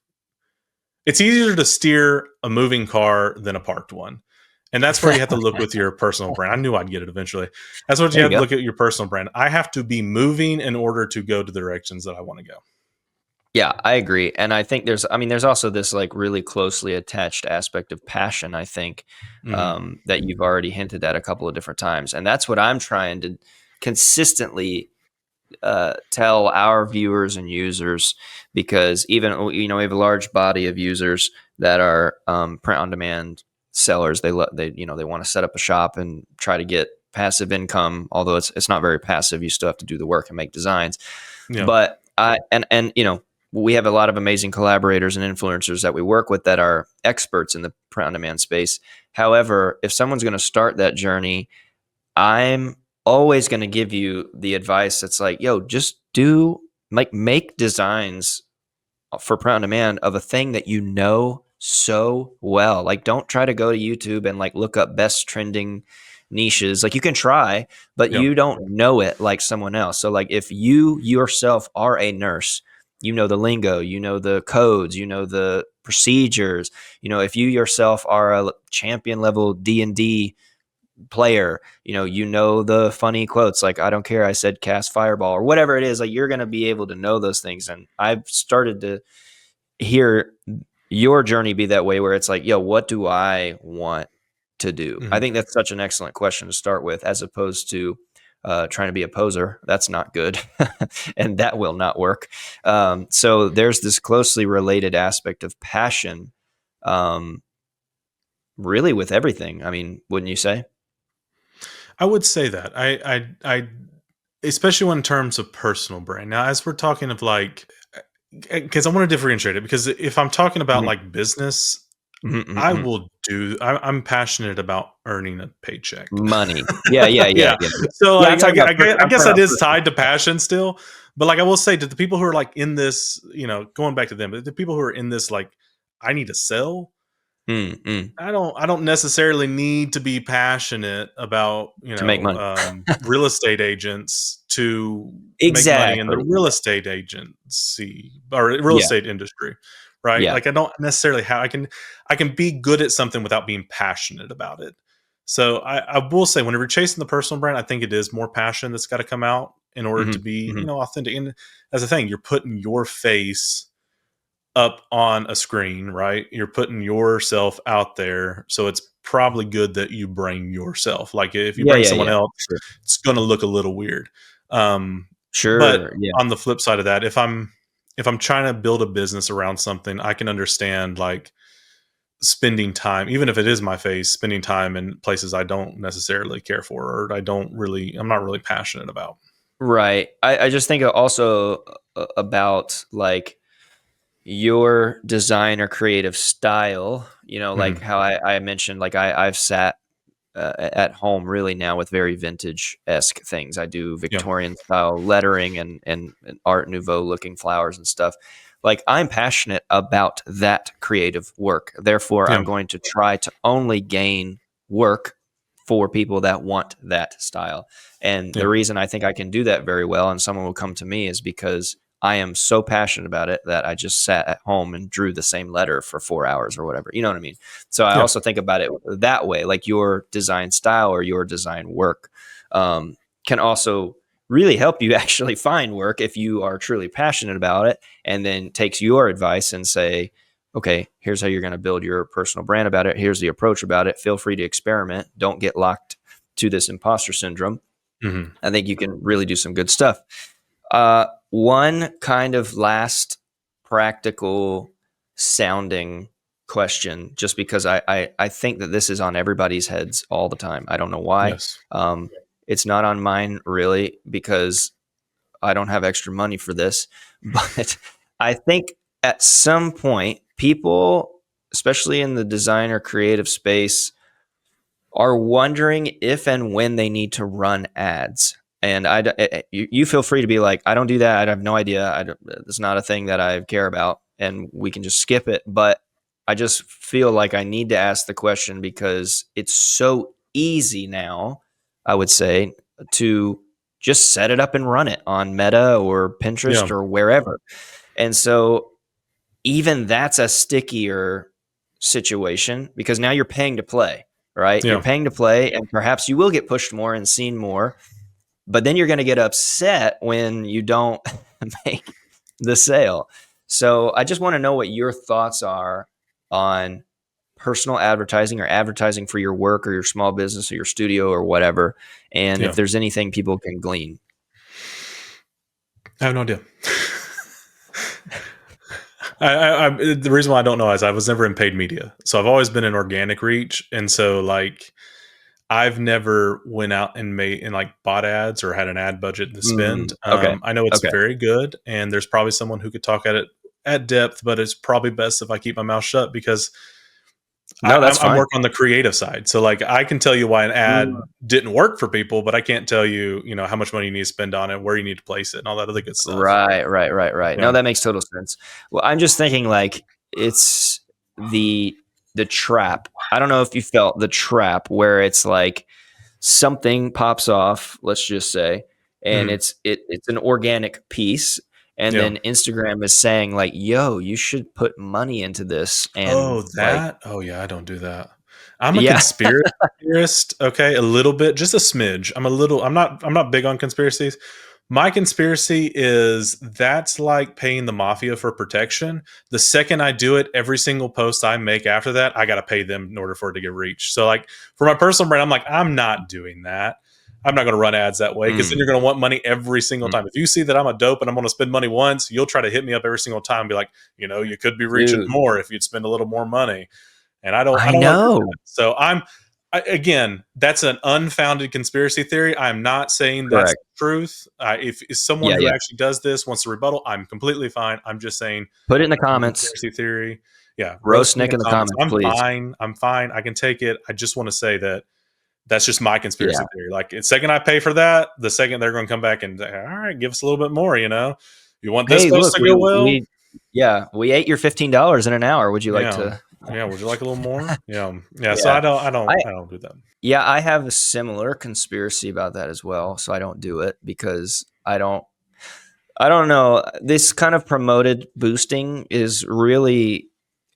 It's easier to steer a moving car than a parked one. And that's where you have to look with your personal brand. I knew I'd get it eventually. That's what you There you have to go. look at your personal brand. I have to be moving in order to go to the directions that I want to go. Yeah, I agree. And I think there's also this like really closely attached aspect of passion, I think, Hmm. that you've already hinted at a couple of different times. And that's what I'm trying to consistently tell our viewers and users, because even we have a large body of users that are print on demand sellers. They want to set up a shop and try to get passive income, although it's not very passive. You still have to do the work and make designs. Yeah. But we have a lot of amazing collaborators and influencers that we work with that are experts in the print on demand space. However, if someone's going to start that journey, I'm always going to give you the advice that's like, yo, just make designs for print on demand of a thing that you know so well. Like, don't try to go to YouTube and like look up best trending niches. Like, you can try, but Yep. you don't know it like someone else. So like, if you yourself are a nurse, you know the lingo, you know the codes, you know the procedures. You know, if you yourself are a champion level D&D player, you know the funny quotes like, I don't care, I said cast fireball, or whatever it is. Like, you're going to be able to know those things. And I've started to hear your journey be that way, where it's like, yo, what do I want to do? I Mhm. think that's such an excellent question to start with, as opposed to trying to be a poser. That's not good. And that will not work. So there's this closely related aspect of passion, um, really, with everything. I mean, wouldn't you say? I would say that. I especially when in terms of personal brand. Now, as we're talking of like, because I want to differentiate it, because if I'm talking about Mhm. like business, Mhm, mhm, I mhm. will do. I'm passionate about earning a paycheck. Money. Yeah, yeah, yeah, Yeah. yeah, yeah. So Yeah, I'm like, talking about I I'm guess talking that about is personal. tied to passion still. But like, I will say to the people who are like in this, going back to them, but the people who are in this, like, I need to sell. Mm, mm. I don't necessarily need to be passionate about, To make money. real estate agents to make money in the Exactly. real estate agency or real Yeah, estate industry, right? yeah. Like, I don't necessarily have I can be good at something without being passionate about it. So I will say, whenever you're chasing the personal brand, I think it is more passion that's got to come out in order to Mhm, be, mhm. authentic. And as a thing, you're putting your face up on a screen, right? You're putting yourself out there. So it's probably good that you bring yourself. Like, if you Yeah, bring yeah, someone yeah. else, Sure. it's going to look a little weird. Um, but Sure, yeah. on the flip side of that, if I'm trying to build a business around something, I can understand like spending time, even if it is my face, spending time in places I don't necessarily care for, or I'm not really passionate about. Right. I just think also about like your design or creative style, like Hmm. how I mentioned, like I've sat at home really now with very vintage-esque things. I do Yeah. Victorian style lettering and Art Nouveau looking flowers and stuff. Like, I'm passionate about that creative work. Therefore, Yeah. I'm going to try to only gain work for people that want that style. And the Yeah. reason I think I can do that very well and someone will come to me is because I am so passionate about it that I just sat at home and drew the same letter for 4 hours or whatever. You know what I mean? So I Yeah. also think about it that way, like your design style or your design work can also really help you actually find work if you are truly passionate about it, and then takes your advice and say, okay, here's how you're going to build your personal brand about it. Here's the approach about it. Feel free to experiment. Don't get locked to this imposter syndrome. Hmm. I think you can really do some good stuff. One kind of last practical sounding question, just because I think that this is on everybody's heads all the time. I don't know why. Yes. It's not on mine really, because I don't have extra money for this. But I think at some point, people, especially in the design or creative space, are wondering if and when they need to run ads. And you feel free to be like, I don't do that. I have no idea. It's not a thing that I care about, and we can just skip it. But I just feel like I need to ask the question because it's so easy now, I would say, to just set it up and run it on Meta or Pinterest Yeah. or wherever. And so even that's a stickier situation, because now you're paying to play, right? You're Yeah. paying to play, and perhaps you will get pushed more and seen more, but then you're going to get upset when you don't make the sale. So I just want to know what your thoughts are on personal advertising or advertising for your work or your small business or your studio or whatever, and if Yeah. there's anything people can glean. I have no idea. The reason why I don't know is I was never in paid media, so I've always been in organic reach, and so like I've never went out and made and like bought ads or had an ad budget to spend. Okay. I know it's Okay. very good, and there's probably someone who could talk at it at depth, but it's probably best if I keep my mouth shut, because No, that's I'm fine. working on the creative side. So like I can tell you why an ad Mm. didn't work for people, but I can't tell you, how much money you need to spend on it, where you need to place it, and all that other good stuff. Right. Yeah. No, that makes total sense. Well, I'm just thinking like it's the trap. I don't know if you felt the trap where it's like something pops off, let's just say, and Mhm. it's an organic piece, and Yeah. then Instagram is saying like, "Yo, you should put money into this," and Oh, like, that? Oh, yeah, I don't do that. I'm a yeah, conspiracy theorist, okay, a little bit, just a smidge. I'm not big on conspiracies. My conspiracy is that's like paying the mafia for protection. The second I do it, every single post I make after that, I gotta pay them in order for it to get reached. So, like, for my personal brand, I'm like, "I'm not doing that. I'm not gonna run ads that way because then mm, you're gonna want money every single mm, time. If you see that I'm a dope and I'm gonna spend money once, you'll try to hit me up every single time and be like, you could be reaching dude, more if you'd spend a little more money." And I I don't want to do that. know, So again, that's an unfounded conspiracy theory. I'm not saying that's correct, the truth. If someone yeah, who yeah. actually does this wants to rebuttal, I'm completely fine. I'm just saying Put it in the that's a comments. conspiracy theory. Yeah, roast Roast me in Nick the in the comments. comments, I'm please. fine. I'm fine. I can take it. I just want to say that that's just my Yeah. conspiracy theory. Like, the second I pay for that, the second they're going to come back and say, all right, give us a little bit more. You want this Hey, post look, to go well? we ate your $15 in an hour. Would you like Yeah, to? yeah. Would you like a little more? Yeah, yeah. So Yeah. I I don't do that. Yeah, I have a similar conspiracy about that as well. So I don't do it because I don't know. This kind of promoted boosting is really,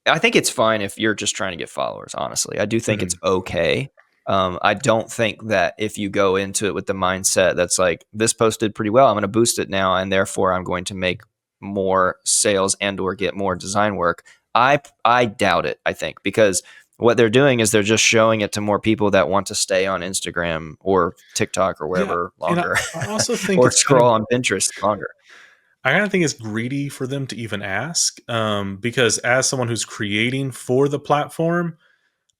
I think it's fine if you're just trying to get followers, honestly. I do think it's Mhm. okay. I don't think that if you go into it with the mindset that's like, this posted pretty well, I'm going to boost it now, and therefore I'm going to make more sales and or get more design work. I doubt it, I think, because what they're doing is they're just showing it to more people that want to stay on Instagram or TikTok or Yeah, wherever and longer I also think or it's kind of scroll on Pinterest longer. I kinda think it's greedy for them to even ask, because as someone who's creating for the platform,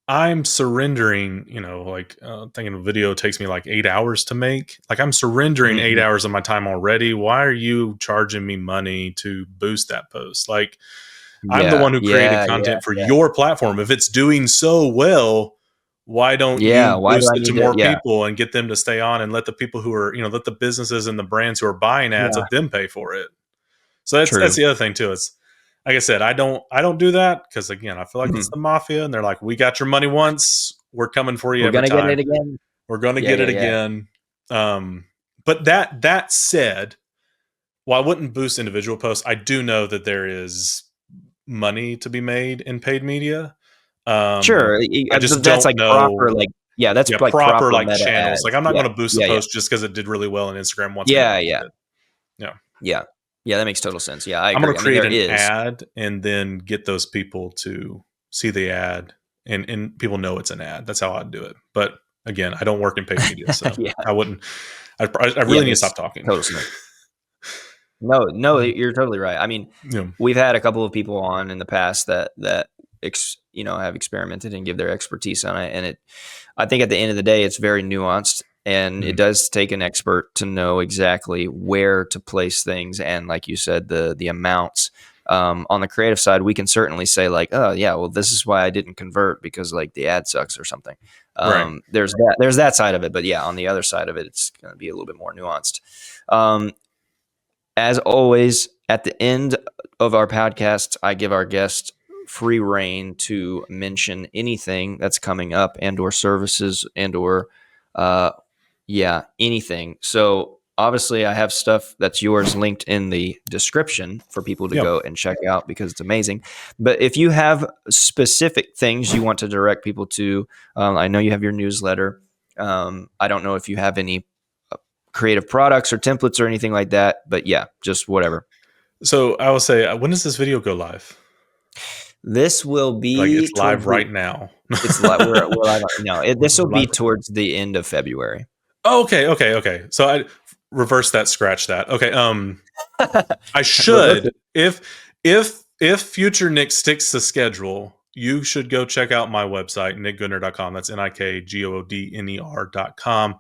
I'm surrendering, like, thinking a video takes me, like, 8 hours to make. Like, I'm surrendering 8 Mhm. hours of my time already. Why are you charging me money to boost that post? Like, I'm the Yeah, one who created yeah, yeah, content for yeah. your platform. If it's doing so well, why don't Yeah, you why do boost I it to need to, more yeah, people and get them to stay on and let the people who are, let the businesses and the brands who are buying ads, yeah, let them pay for it. So that's true. the other thing too. It's like I said, I don't do that because again, I feel like it's Mhm. the mafia and they're like, we got your money once, we're coming for you We're every gonna get time. it again. We're going to Yeah, get yeah, it yeah. again. Um, but that said, while I wouldn't boost individual posts, I do know that there is money to be made in paid media. Sure, I just but that's don't like know. proper, like, yeah, that's Yeah, like proper proper like meta channels. Like ads. I'm not Yeah, going to boost a yeah, yeah, post just because it did really well and Instagram wants me to yeah, boost yeah, it. Yeah. yeah, yeah. That makes total sense. Yeah, I I'm going agree. to I mean, create there an is. ad and then get those people to see the ad and people know it's an ad. That's how I'd do it. But again, I don't work in paid media, so Yeah, I wouldn't. I yeah, really need to makes stop talking. total sense. No, you're totally right. I mean, Yeah. we've had a couple of people on in the past that have experimented and give their expertise on it, and I think at the end of the day, it's very nuanced, and it Mhm. does take an expert to know exactly where to place things, and like you said, the amounts. On the creative side, we can certainly say like, oh yeah, well this is why I didn't convert because like the ad sucks or something. Right. There's that side of it, but yeah, on the other side of it, it's going to be a little bit more nuanced. Um, as always, at the end of our podcast, I give our guests free reign to mention anything that's coming up and or services and or uh anything. So obviously I have stuff that's yours linked in the description for people to Yeah. go and check out because it's amazing. But if you have specific things you want to direct people to, I know you have your newsletter. I don't know if you have any creative products or templates or anything like that. But yeah, just whatever. So I will say, when does this video go live? This will Like be it's towards live the. right now. It's like we're live. No, this will We're be live. towards the end of February. Oh, okay. So I reverse that, scratch that. Okay. I Reverse should it. if future Nick sticks to schedule, you should go check out my website, nikgoodner.com. That's nikgoodner.com.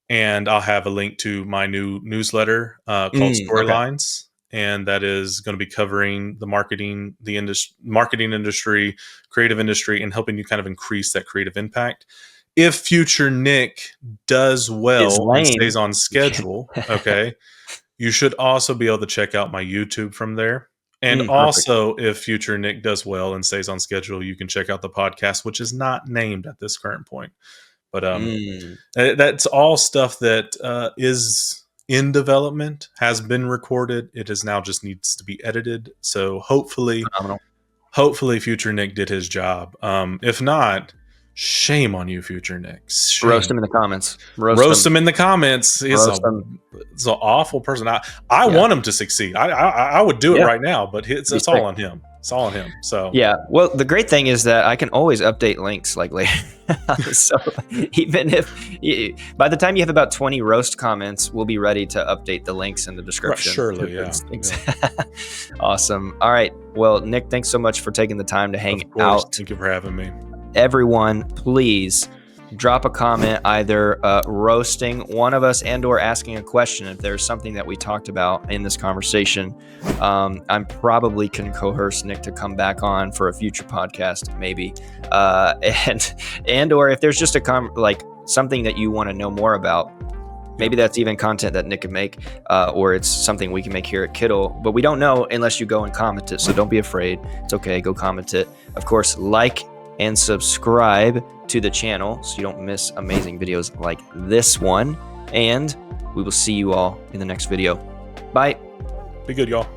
And I'll have a link to my new newsletter called Okay. Storylines. and that is going to be covering the marketing industry, creative industry, and helping you kind of increase that creative impact. If future Nick does Is well and lame. stays on schedule, okay, you should also be able to check out my YouTube from there. And Perfect. also, if future Nick does well and stays on schedule, you can check out the podcast, which is not named at this current point. But that's all stuff that is in development, has been recorded. It is now just needs to be edited. So hopefully, Phenomenal. future Nick did his job. If not, shame on you, future Nick. Shame. Roast him in the comments. Roast him in the comments. He's him. It's an awful person. I want him to succeed. I would do it right now, but it's all on him. It's all on him. So yeah. Well, the great thing is that I can always update links like later. So even if by the time you have about 20 roast comments, we'll be ready to update the links in the description. Right, surely, yeah. Awesome. All right. Well, Nick, thanks so much for taking the time to hang out. Thank you for having me. Everyone, please drop a comment either roasting one of us and or asking a question if there's something that we talked about in this conversation. I'm probably can coerce Nick to come back on for a future podcast, maybe, and or if there's just like something that you want to know more about. Maybe that's even content that Nick can make, or it's something we can make here at Kittl, but we don't know unless you go and comment it. So don't be afraid. It's okay. Go comment it. Of course, like and subscribe to the channel so you don't miss amazing videos like this one. And we will see you all in the next video. Bye. Be good, y'all.